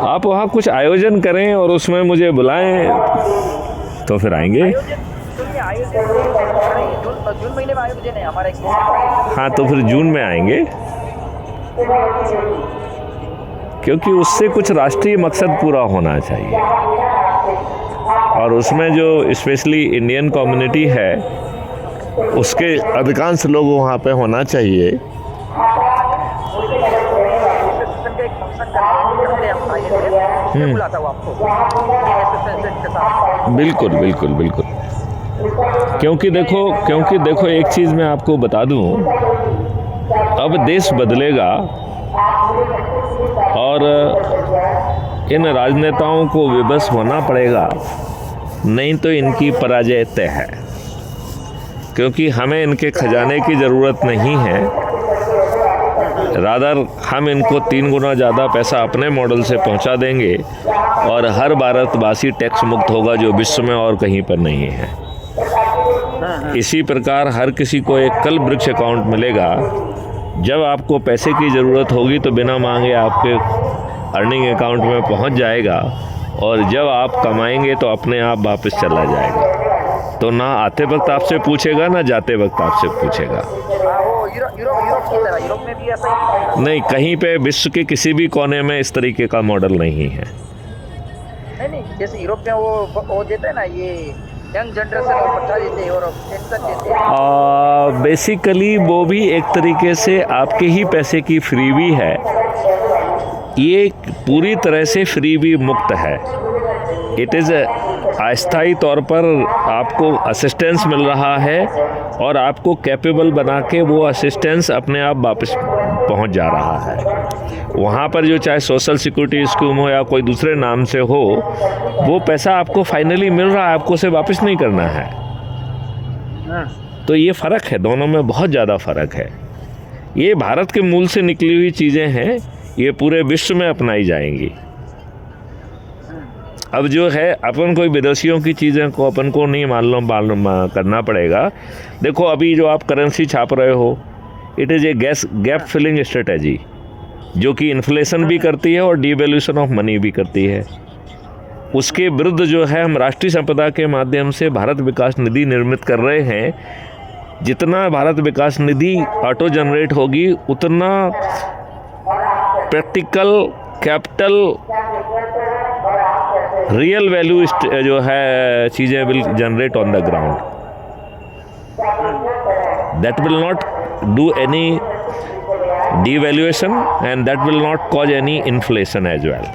आप वहाँ कुछ आयोजन करें और उसमें मुझे बुलाएं तो फिर आएंगे। जून महीने में आयोजन है हमारे। हाँ, तो फिर जून में आएंगे, क्योंकि उससे कुछ राष्ट्रीय मकसद पूरा होना चाहिए और उसमें जो स्पेशली इंडियन कम्युनिटी है उसके अधिकांश लोग वहाँ पे होना चाहिए। बिल्कुल बिल्कुल बिल्कुल। क्योंकि देखो एक चीज़ मैं आपको बता दूं, अब देश बदलेगा और इन राजनेताओं को विवश होना पड़ेगा, नहीं तो इनकी पराजय तय है। क्योंकि हमें इनके खजाने की ज़रूरत नहीं है, रादर हम इनको 3 गुना ज़्यादा पैसा अपने मॉडल से पहुंचा देंगे और हर भारतवासी टैक्स मुक्त होगा, जो विश्व में और कहीं पर नहीं है। इसी प्रकार हर किसी को एक कल वृक्ष अकाउंट मिलेगा। जब आपको पैसे की ज़रूरत होगी तो बिना मांगे आपके अर्निंग अकाउंट में पहुंच जाएगा और जब आप कमाएंगे तो अपने आप वापस चला जाएगा। तो ना आते वक्त आपसे पूछेगा, ना जाते वक्त आपसे पूछेगा। यूरोप में भी ऐसा ही नहीं, कहीं पे विश्व के किसी भी कोने में इस तरीके का मॉडल नहीं है। नहीं, जैसे यूरोप में वो देते हैं ना, ये यंग जनरेशन को पट्टा देते हैं और पेंशन देते हैं। बेसिकली वो भी एक तरीके से आपके ही पैसे की फ्रीबी है। ये पूरी तरह से फ्रीबी मुक्त है। इट इज़ अस्थायी तौर पर आपको असिस्टेंस मिल रहा है और आपको कैपेबल बना के वो असिस्टेंस अपने आप वापस पहुंच जा रहा है। वहाँ पर जो चाहे सोशल सिक्योरिटी स्कीम हो या कोई दूसरे नाम से हो, वो पैसा आपको फाइनली मिल रहा है, आपको उसे वापस नहीं करना है। तो ये फ़र्क है, दोनों में बहुत ज़्यादा फ़र्क है। ये भारत के मूल से निकली हुई चीज़ें हैं, ये पूरे विश्व में अपनाई जाएंगी। अब जो है अपन कोई विदेशियों की चीज़ें को अपन को नहीं मालूम करना पड़ेगा। देखो अभी जो आप करेंसी छाप रहे हो, it is a gap filling strategy, जो कि इन्फ्लेशन भी करती है और डिवैल्यूएशन ऑफ मनी भी करती है। उसके विरुद्ध जो है हम राष्ट्रीय संपदा के माध्यम से भारत विकास निधि निर्मित कर रहे हैं। जितना भारत विकास निधि ऑटो जनरेट होगी, उतना प्रैक्टिकल कैपिटल रियल वैल्यू जो है चीज़ें will generate on the ground. That will not do any devaluation and that will not cause any inflation as well।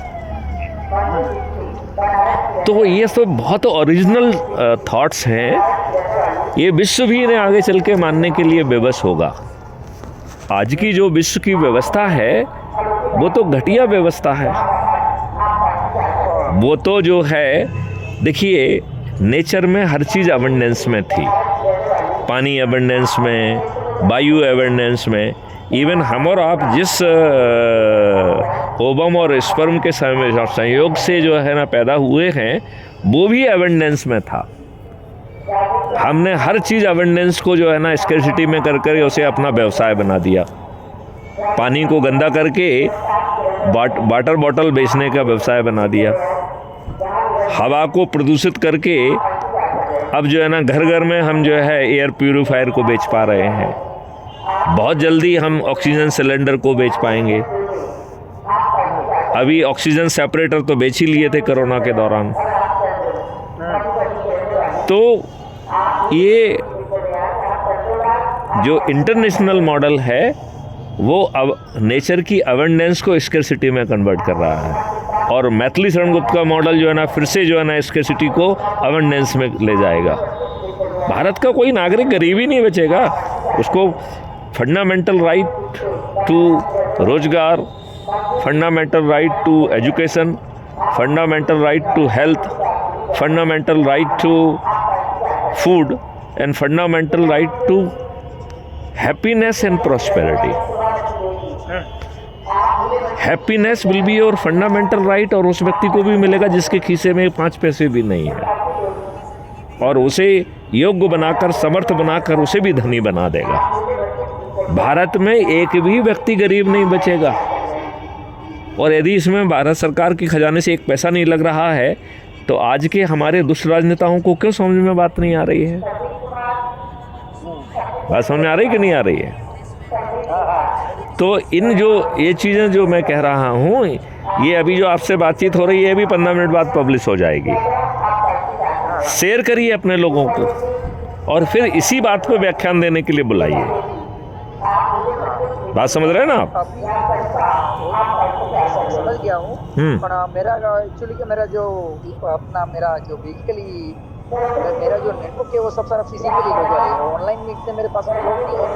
तो ये सब बहुत ओरिजिनल थॉट्स हैं। ये विश्व भी इन्हें आगे चल के मानने के लिए विवश होगा। आज की जो विश्व की व्यवस्था है वो तो घटिया व्यवस्था है। वो तो जो है, देखिए नेचर में हर चीज़ अबंडेंस में थी, पानी अबंडेंस में, वायु अबंडेंस में। इवन हम और आप जिस ओवम और स्पर्म के संयोग से जो है ना पैदा हुए हैं, वो भी एबंडेंस में था। हमने हर चीज़ एबंडेंस को जो है ना स्कैर्सिटी में कर कर उसे अपना व्यवसाय बना दिया। पानी को गंदा करके वाटर बॉटल बेचने का व्यवसाय बना दिया। हवा को प्रदूषित करके अब जो है ना घर घर में हम जो है एयर प्यूरीफायर को बेच पा रहे हैं। बहुत जल्दी हम ऑक्सीजन सिलेंडर को बेच पाएंगे। अभी ऑक्सीजन सेपरेटर तो बेच ही लिए थे कोरोना के दौरान। तो ये जो इंटरनेशनल मॉडल है वो अब नेचर की अबंडेंस को स्कैर्सिटी में कन्वर्ट कर रहा है और मैथिली शरण गुप्त का मॉडल जो है ना फिर से जो है ना स्कैर्सिटी को अबंडेंस में ले जाएगा। भारत का कोई नागरिक गरीब ही नहीं बचेगा। उसको फंडामेंटल राइट टू रोजगार, fundamental right to education, fundamental right to health, fundamental right to food and fundamental right to happiness and prosperity. Happiness will be your fundamental right और उस व्यक्ति को भी मिलेगा जिसके खीसे में 5 पैसे भी नहीं है, और उसे योग्य बनाकर, समर्थ बनाकर उसे भी धनी बना देगा। भारत में एक भी व्यक्ति गरीब नहीं बचेगा। और यदि इसमें भारत सरकार की खजाने से एक पैसा नहीं लग रहा है तो आज के हमारे दुष्ट राजनेताओं को क्यों समझ में बात नहीं आ रही है? बात समझ में आ रही कि नहीं आ रही है? तो इन जो ये चीज़ें जो मैं कह रहा हूँ, ये अभी जो आपसे बातचीत हो रही है अभी 15 मिनट बाद पब्लिश हो जाएगी। शेयर करिए अपने लोगों को और फिर इसी बात पर व्याख्यान देने के लिए बुलाइए। बात समझ रहे हैं ना आप? समझ गया हूँ। पर मेरा एक्चुअली कि मेरा जो अपना मेरा जो बेसिकली मेरा जो नेटवर्क है वो सब सारा फिजिकली हो गया है। ऑनलाइन में इतने मेरे पास में लोग नहीं है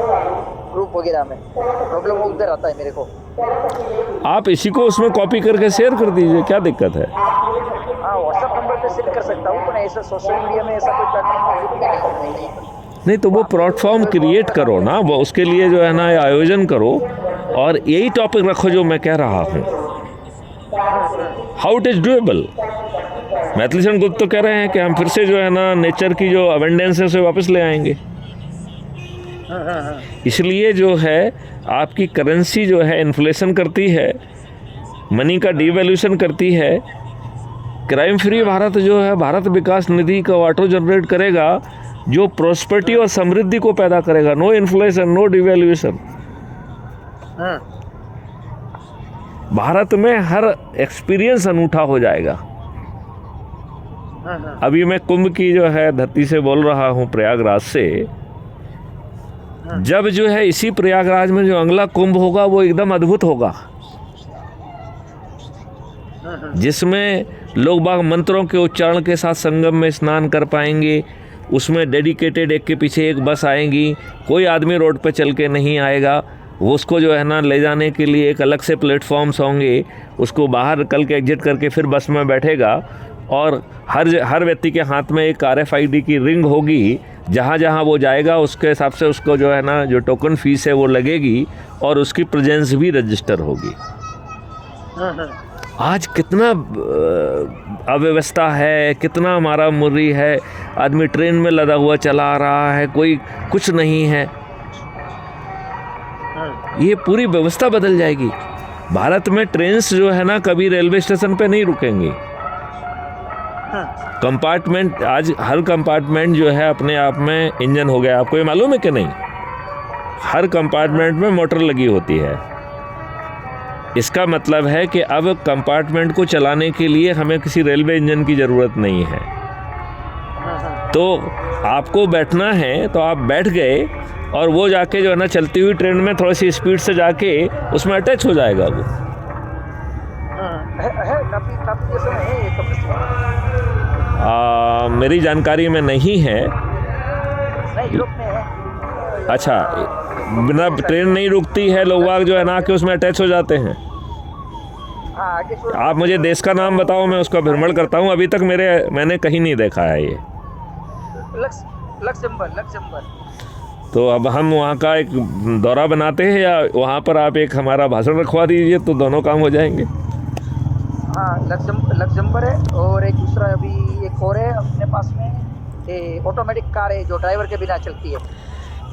ग्रुप वगैरह में। प्रॉब्लम उधर आता है मेरे को। आप इसी को उसमें कॉपी करके शेयर कर दीजिए, क्या दिक्कत है? हाँ, व्हाट्सएप नंबर पे शेयर कर सकता हूँ, पर ऐसा सोशल मीडिया में ऐसा कोई प्लेटफॉर्म नहीं। तो वो प्लेटफॉर्म क्रिएट करो ना, वो उसके लिए जो है ना आयोजन करो और यही टॉपिक रखो जो मैं कह रहा हूँ। How it is doable. Maithili Sharan Gupta तो कह रहे हैं कि हम फिर से जो है ना नेचर की जो अवेंडेंस है उसे वापस ले आएंगे। इसलिए जो है आपकी करेंसी जो है इन्फ्लेशन करती है, मनी का डिवैल्यूएशन करती है। क्राइम फ्री भारत जो है, भारत विकास निधि का ऑटो जनरेट करेगा जो प्रॉस्पेरिटी और समृद्धि को पैदा करेगा। No inflation, no devaluation. Bharat में हर एक्सपीरियंस अनूठा हो जाएगा। अभी मैं कुंभ की जो है धरती से बोल रहा हूँ, प्रयागराज से। जब जो है इसी प्रयागराज में जो अगला कुंभ होगा वो एकदम अद्भुत होगा, जिसमें लोग बाग मंत्रों के उच्चारण के साथ संगम में स्नान कर पाएंगे। उसमें डेडिकेटेड एक के पीछे एक बस आएंगी, कोई आदमी रोड पे चल के नहीं आएगा। वो उसको जो है ना ले जाने के लिए एक अलग से प्लेटफॉर्म्स होंगे, उसको बाहर निकल के एग्जिट करके फिर बस में बैठेगा और हर व्यक्ति के हाथ में एक RFID की रिंग होगी। जहाँ जहाँ वो जाएगा उसके हिसाब से उसको जो है ना जो टोकन फीस है वो लगेगी और उसकी प्रेजेंस भी रजिस्टर होगी। आज कितना अव्यवस्था है, कितना मारा मुर्री है। आदमी ट्रेन में लदा हुआ चला आ रहा है, कोई कुछ नहीं है। ये पूरी व्यवस्था बदल जाएगी। भारत में ट्रेन्स जो है ना कभी रेलवे स्टेशन पे नहीं रुकेंगी। कंपार्टमेंट, आज हर कंपार्टमेंट जो है अपने आप में इंजन हो गया। आपको ये मालूम है कि नहीं? हर कंपार्टमेंट में मोटर लगी होती है। इसका मतलब है कि अब कंपार्टमेंट को चलाने के लिए हमें किसी रेलवे इंजन की ज़रूरत नहीं है। तो आपको बैठना है तो आप बैठ गए और वो जाके जो है ना चलती हुई ट्रेन में थोड़ी सी स्पीड से जाके उसमें अटैच हो जाएगा वो। मेरी जानकारी में नहीं है। अच्छा, बिना ट्रेन नहीं रुकती है, लोग वाग जो है ना कि उसमें अटैच हो जाते हैं। आप मुझे देश का नाम बताओ, मैं उसका भ्रमण करता हूँ। अभी तक मैंने कहीं नहीं देखा है ये। लक्समबर्ग। तो अब हम वहाँ का एक दौरा बनाते हैं या वहाँ पर आप एक हमारा भाषण रखवा दीजिए तो दोनों काम हो जाएंगे। हाँ, लक्समबर्ग है और एक दूसरा अभी एक और है अपने पास में, ऑटोमेटिक कार है जो ड्राइवर के बिना चलती है।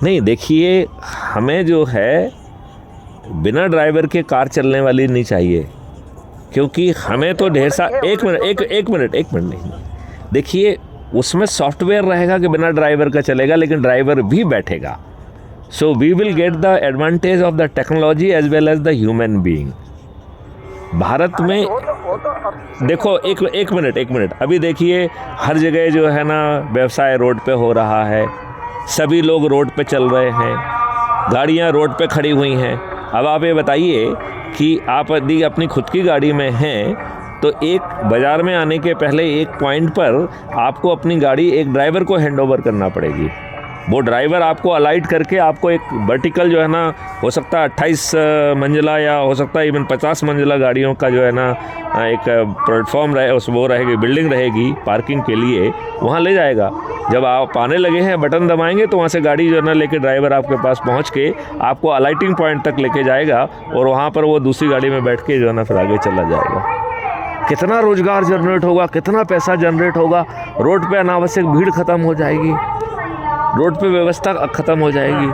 नहीं, देखिए, हमें जो है बिना ड्राइवर के कार चलने वाली नहीं चाहिए, क्योंकि हमें तो ढेर सा एक मिनट नहीं। देखिए, उसमें सॉफ्टवेयर रहेगा कि बिना ड्राइवर का चलेगा, लेकिन ड्राइवर भी बैठेगा। So we will get the advantage of the technology as well as the human being. Bharat में देखो, एक मिनट, अभी देखिए हर जगह जो है ना व्यवसाय रोड पे हो रहा है, सभी लोग रोड पे चल रहे हैं, गाड़ियाँ रोड पे खड़ी हुई हैं। अब आप ये बताइए कि आप यदि अपनी खुद की गाड़ी में हैं तो एक बाज़ार में आने के पहले एक पॉइंट पर आपको अपनी गाड़ी एक ड्राइवर को हैंड ओवर करना पड़ेगी। वो ड्राइवर आपको अलाइट करके आपको एक वर्टिकल जो है ना, हो सकता है 28 मंजिला या हो सकता है इवन 50 मंजिला गाड़ियों का जो है ना एक प्लेटफॉर्म रहे, उस वो रहेगी, बिल्डिंग रहेगी पार्किंग के लिए, वहाँ ले जाएगा। जब आप आने लगे हैं बटन दबाएंगे तो वहाँ से गाड़ी जो है ना लेके ड्राइवर आपके पास पहुँच के आपको अलाइटिंग पॉइंट तक लेके जाएगा और वहाँ पर वो दूसरी गाड़ी में बैठ के जो है ना फिर आगे चला जाएगा। कितना रोजगार जनरेट होगा, कितना पैसा जनरेट होगा। रोड पे अनावश्यक भीड़ खत्म हो जाएगी, रोड पे व्यवस्था खत्म हो जाएगी।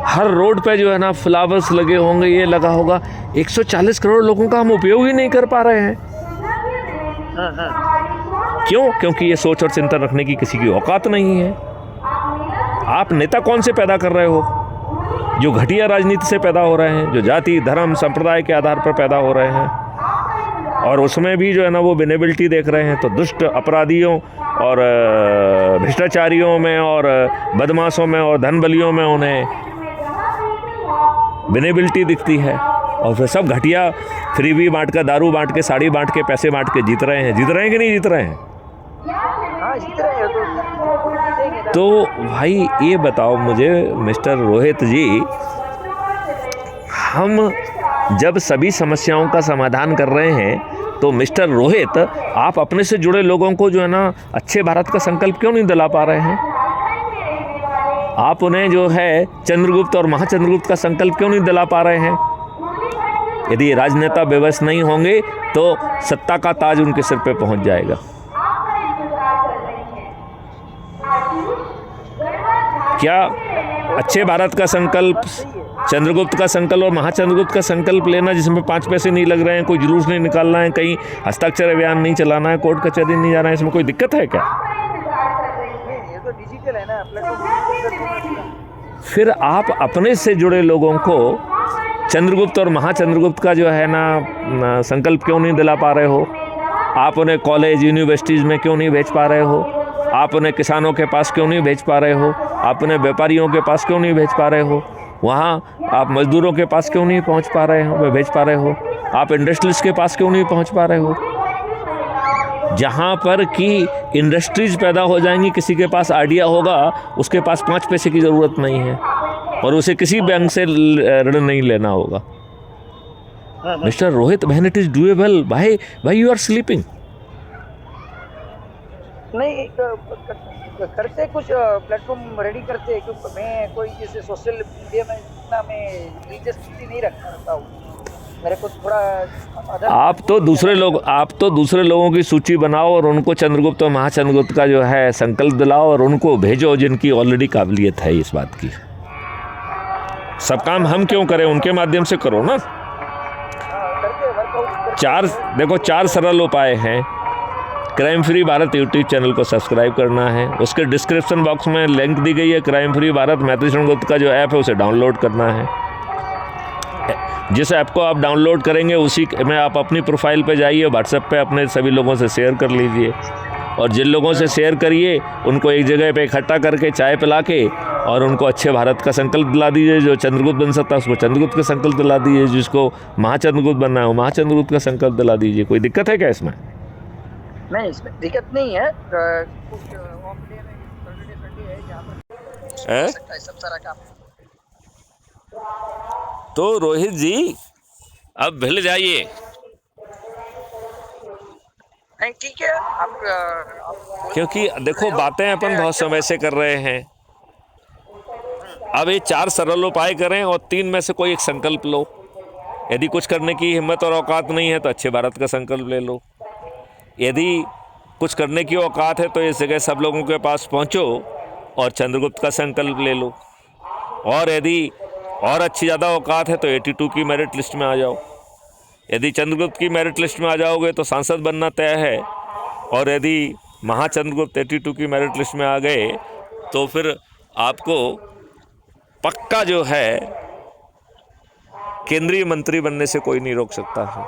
हर रोड पे जो है ना फ्लावर्स लगे होंगे, ये लगा होगा। 140 करोड़ लोगों का हम उपयोग ही नहीं कर पा रहे हैं। क्यों? क्योंकि ये सोच और चिंतन रखने की किसी की औकात नहीं है। आप नेता कौन से पैदा कर रहे हो? जो घटिया राजनीति से पैदा हो रहे हैं, जो जाति धर्म संप्रदाय के आधार पर पैदा हो रहे हैं, और उसमें भी जो है ना वो विनेबिलिटी देख रहे हैं। तो दुष्ट अपराधियों और भ्रष्टाचारियों में और बदमाशों में और धन बलियों में उन्हें विनेबिलिटी दिखती है, और फिर सब घटिया फ्रीबी बांट कर, दारू बांट के, साड़ी बांट के, पैसे बांट के जीत रहे हैं। जीत रहे हैं कि नहीं जीत रहे हैं? हाँ, जीत रहे हैं। तो भाई ये बताओ मुझे मिस्टर रोहित जी, हम जब सभी समस्याओं का समाधान कर रहे हैं तो मिस्टर रोहित, आप अपने से जुड़े लोगों को जो है ना अच्छे भारत का संकल्प क्यों नहीं दिला पा रहे हैं? आप उन्हें जो है चंद्रगुप्त और महाचंद्रगुप्त का संकल्प क्यों नहीं दिला पा रहे हैं? यदि राजनेता बेबस नहीं होंगे तो सत्ता का ताज उनके सिर पे पहुंच जाएगा। क्या अच्छे भारत का संकल्प, चंद्रगुप्त का संकल्प और महाचंद्रगुप्त का संकल्प लेना, जिसमें 5 पैसे नहीं लग रहे हैं, कोई जुलूस नहीं निकालना है, कहीं हस्ताक्षर अभियान नहीं चलाना है, कोर्ट कचहरी नहीं जाना है, इसमें कोई दिक्कत है क्या? ये तो डिजिटल है ना, प्लेटफॉर्म। फिर आप अपने से जुड़े लोगों को चंद्रगुप्त और महाचंद्रगुप्त का जो है ना संकल्प क्यों नहीं दिला पा रहे हो? आप उन्हें कॉलेज यूनिवर्सिटीज़ में क्यों नहीं भेज पा रहे हो? आप उन्हें किसानों के पास क्यों नहीं भेज पा रहे हो? आप उन्हें व्यापारियों के पास क्यों नहीं भेज पा रहे हो? वहाँ आप मजदूरों के पास क्यों नहीं पहुँच पा रहे हो, वे भेज पा रहे हो? आप इंडस्ट्रीज़ के पास क्यों नहीं पहुँच पा रहे हो? जहाँ पर कि इंडस्ट्रीज़ पैदा हो जाएंगी, किसी के पास आइडिया होगा, उसके पास 5 पैसे की ज़रूरत नहीं है और उसे किसी बैंक से ऋण नहीं लेना होगा। Mister Rohit, when it is doable, why you are sleeping? नहीं, करते कुछ प्लेटफॉर्म रेडी करते हैं, क्योंकि मैं कोई जैसे सोशल मीडिया में इतना मैं दिलचस्पी नहीं रखता हूँ। मेरे को थोड़ा आप तो दूसरे लोगों की सूची बनाओ और उनको चंद्रगुप्त और महाचंद्रगुप्त का जो है संकल्प दिलाओ और उनको भेजो जिनकी ऑलरेडी काबिलियत है इस बात की। सब काम हम क्यों करें, उनके माध्यम से करो ना। करते 4 सरल उपाय हैं। Crime free Bharat YouTube channel को सब्सक्राइब करना है, उसके डिस्क्रिप्शन बॉक्स में लिंक दी गई है। क्राइम फ्री भारत मैथिली शरण गुप्त का जो ऐप है उसे डाउनलोड करना है। जिस ऐप को आप डाउनलोड करेंगे उसी में आप अपनी प्रोफाइल पे जाइए, व्हाट्सएप पे अपने सभी लोगों से शेयर कर लीजिए, और जिन लोगों से शेयर करिए उनको एक जगह पे इकट्ठा करके चाय पिला के और उनको अच्छे भारत का संकल्प दिला दीजिए। जो चंद्रगुप्त बन सकता है उसको चंद्रगुप्त का संकल्प दिला दीजिए, जिसको महाचंद्रगुप्त बनना है वो महाचंद्रगुप्त का संकल्प दिला दीजिए। कोई दिक्कत है क्या इसमें? नहीं, इसमें दिक्कत नहीं है। कुछ ऑफ डे में सैटरडे संडे है जहाँ पर सकता है सब सारा काम। तो रोहित जी अब भिल जाइए। नहीं, ठीक है। आप क्योंकि देखो बातें अपन बहुत समय से कर रहे हैं। अब ये 4 सरल उपाय करें और 3 में से कोई एक संकल्प लो। यदि कुछ करने की हिम्मत और औकात नहीं है तो अच्छे भारत का संकल्प ले लो। यदि कुछ करने की औकात है तो इस जगह सब लोगों के पास पहुंचो और चंद्रगुप्त का संकल्प ले लो। और यदि और अच्छी ज़्यादा औकात है तो 82 की मेरिट लिस्ट में आ जाओ। यदि चंद्रगुप्त की मेरिट लिस्ट में आ जाओगे तो सांसद बनना तय है, और यदि महाचंद्रगुप्त 82 की मेरिट लिस्ट में आ गए तो फिर आपको पक्का जो है केंद्रीय मंत्री बनने से कोई नहीं रोक सकता है।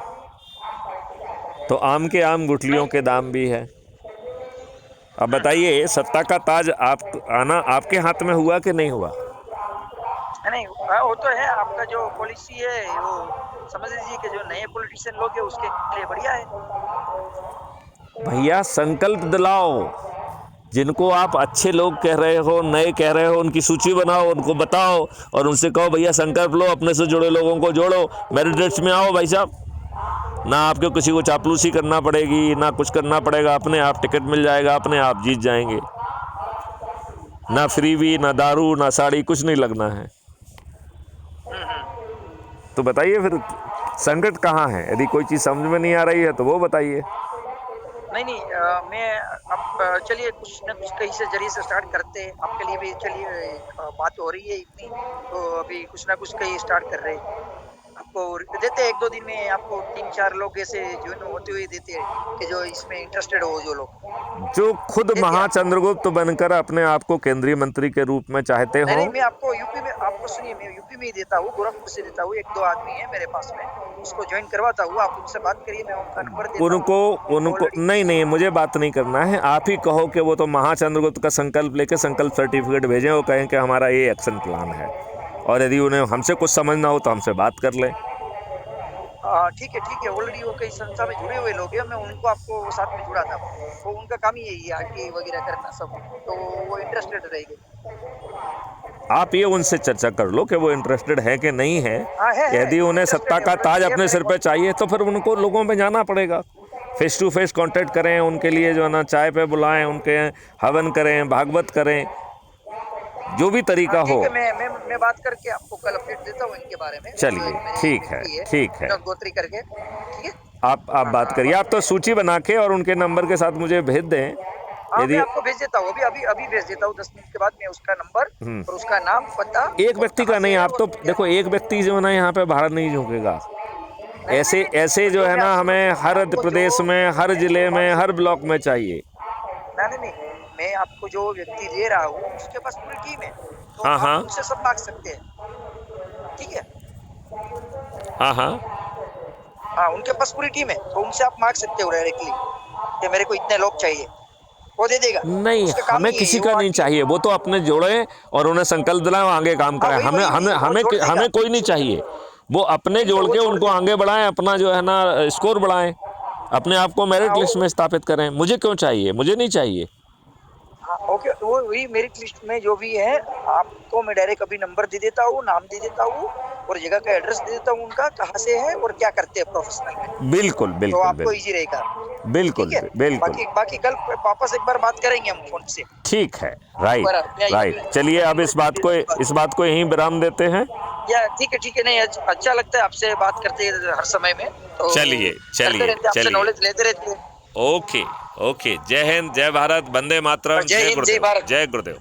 तो आम के आम गुठलियों के दाम भी है। अब बताइए, सत्ता का ताज आना आपके हाथ में हुआ कि नहीं हुआ? नहीं, वो तो है। आपका जो पॉलिसी है वो समझ लीजिए कि जो नए पॉलिटिशियन लोग हैं उसके लिए बढ़िया है। भैया संकल्प दिलाओ। जिनको आप अच्छे लोग कह रहे हो, नए कह रहे हो, उनकी सूची बनाओ, उनको बताओ और उनसे कहो भैया संकल्प लो, अपने से जुड़े लोगों को जोड़ो, मेरिट लिस्ट में आओ भाई साहब। ना आपको किसी को चापलूसी करना पड़ेगी, ना कुछ करना पड़ेगा, अपने आप टिकट मिल जाएगा, अपने आप जीत जाएंगे। ना फ्रीवी, ना दारू, ना साड़ी, कुछ नहीं लगना है। तो बताइए फिर संकट कहाँ है? यदि कोई चीज़ समझ में नहीं आ रही है तो वो बताइए। नहीं, नहीं मैं अब चलिए कुछ न कुछ कहीं से जरिए से स्टार्ट करते हैं। आपके लिए भी चलिए बात हो रही है इतनी, तो अभी कुछ ना कुछ कहीं स्टार्ट कर रहे हैं। आपको देते हैं 1-2 दिन में आपको 3-4 लोग ऐसे ज्वाइन होते हुए देते हैं कि जो इसमें इंटरेस्टेड हो जो लोग। जो खुद देते हैं आप। महाचंद्रगुप्त बनकर अपने आप को केंद्रीय मंत्री के रूप में चाहते नहीं, हो, नहीं मैं आपको यूपी में आपको सुनिए मैं यूपी में ही देता हूँ, गोरखपुर से देता हूँ। 1-2 आदमी है मेरे पास में, उसको ज्वाइन करवाता हूँ। आप उनसे बात करिए, मैं उनका नंबर देता उनको हूँ। उनको ऑलरेडी नहीं नहीं, मुझे बात नहीं करना है। आप ही कहो कि वो तो महाचंद्रगुप्त का संकल्प लेके संकल्प सर्टिफिकेट भेजें, वो कहें कि हमारा ये एक्शन प्लान है, और यदि उन्हें हमसे कुछ समझना हो तो हमसे बात कर लें। ठीक है, ऑलरेडी वो कई संस्था में जुड़े हुए लोग हैं, मैं उनको आपको साथ में जुड़ाता हूँ। वो उनका काम ही यही है आरटीआई वगैरह करना सब, तो वो इंटरेस्टेड रहेंगे। आप ये उनसे चर्चा कर लो कि वो इंटरेस्टेड है कि नहीं है। हाँ, है यदि उन्हें इंटरेस्टेड सत्ता है, का ताज ऑलरेडी है अपने मेरे सिर को। पे चाहिए तो फिर उनको लोगों में जाना पड़ेगा, फेस टू फेस कांटेक्ट करें, उनके लिए जो है ना चाय पे बुलाएं, उनके हवन करें, भागवत करें, जो भी हाँ, तरीका हो। ठीक है, मैं बात करके आपको कल अपडेट देता हूँ इनके बारे में। जो चलिए एक मेरे ठीक है, व्यक्ति है, ठीक है। विनोद गोत्री करके, ठीक है? आप हाँ, बात करिए, बात आप तो करेंगे। सूची बना के और उनके नंबर के साथ मुझे भेज दें। हाँ, मैं यदि आपको भेज देता हूँ, अभी भेज देता हूँ। 10 मिनट के बाद मैं उसका नंबर और उसका नाम, पता एक और व्यक्ति कहाँ का से नहीं, है आप और तो क्या। देखो एक व्यक्ति जो है ना यहाँ पे बाहर नहीं झुकेगा। ऐसे ऐसे जो जो है मैं ना आप सुनो, हमें मैं हर आपको जो प्रदेश में, हर जिले एक बात में, हर सुनिए। ब्लॉक में चाहिए। नहीं, मैं आपको जो व्यक्ति दे रहा हूँ, उसके पास पूरी टीम है, तो हाँ आप हाँ उनसे सब माँग सकते हैं, ठीक है? हाँ हाँ। हाँ, उनके पास पूरी टीम है, तो उनसे आप माँग सकते हो डायरेक्टली कि मेरे को इतने लोग चाहिए, वो दे देगा। नहीं, उसका काम हमें ही यही किसी है, का वो नहीं आके चाहिए, वो तो अपने जोड़े और उन्हें संकल्प दिलाएं, वो आगे काम हाँ, करें। वही हमें वही हमें वही वो हमें जोड़ देगा। हमें कोई नहीं सुनिए, चाहिए। वो अपने नहीं, जोड़ वो के जोड़ उनको देगा। आगे बढ़ाएं, अपना जो है ना स्कोर बढ़ाएं, अपने आप को हाँ, मेरिट लिस्ट वो में स्थापित करें। मुझे क्यों चाहिए? मुझे नहीं चाहिए। हाँ, ओके, तो वो वही मेरिट लिस्ट में जो भी है, आपको मैं डायरेक्ट अभी नंबर दे देता हूँ, नाम दे देता हूँ और जगह का एड्रेस दे देता हूँ उनका, कहाँ से है और क्या करते हैं प्रोफेशनल में, बिल्कुल तो बिल्कुल आपको बिल्कुल ईज़ी रहेगा, ठीक बिल्कुल है? बिल्कुल। बाकी बाकी कल वापस एक बार बात करेंगे हम फ़ोन से। ठीक है। एक बार राइट मैं अभी राइट, चलिए अब नंबर भेज दूँगा। इस बात को यहीं विराम देते हैं। या ठीक है, नहीं अच्छा लगता है आपसे बात करते हर समय में, तो चलिए करते चलिए रहते हैं, आपसे चलिए। नॉलेज लेते रहते हैं। ओके ओके, जय हिंद, जय भारत, वंदे मातरम, जय जय हिंद, जय गुरुदेव, भारत। जय गुरुदेव।